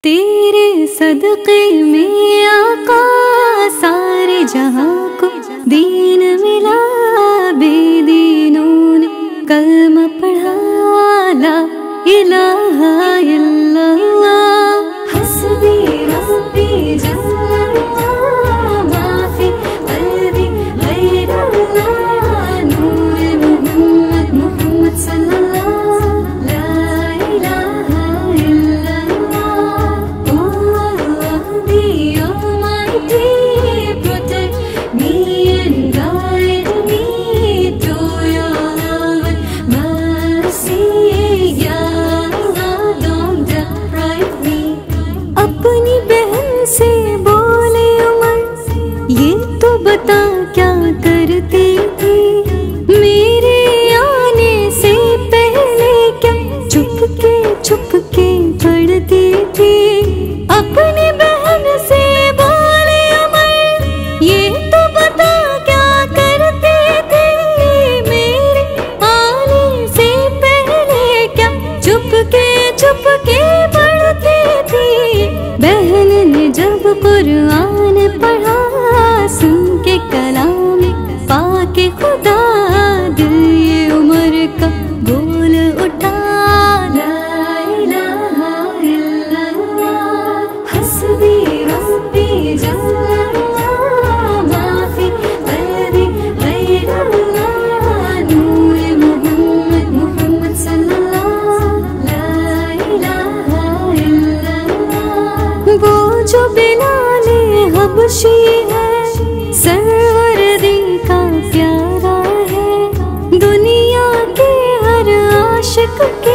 तेरे सदक़े में आका सारे जहां को दीन मिला। बेदीनों ने कलमा पढ़ा, ला इलाहा इल्लल्लाह हस्बी रब्बी जल्लल्लाह माफी क़ल्बी गैरुल्लाह नूर मोहम्मद मोहम्मद सल्लल्लाह ला इलाहा इल्लल्लाह। Oh Allah the Almighty, protect me and guide me to your love and mercy. Ya Allah, don't deprive me. अपनी बहन से बोले उमर, ये तो बता क्या करती थी मेरे आने से पहले, क्या चुपके चुपके पढ़ती थी। अपनी बहन से बोले उमर, ये तो बता क्या करती थी मेरे आने से पहले, क्या चुपके चुपके पढ़ती थी। बहन ने जब कुरान पढ़ा, सुन के कलाम पाके खुदा, दिल ये उमर का बोल उठा। ला इलाहा इल्लल्लाह हस्बी रब्बी जल्लल्लाह माफी क़ल्बी गैरुल्लाह नूर मोहम्मद मोहम्मद सल्लल्लाह ला इलाहा इल्लल्लाह। वो जो बिलाले हबशी है, सरवरदी का प्यारा है, दुनिया के हर आशिक के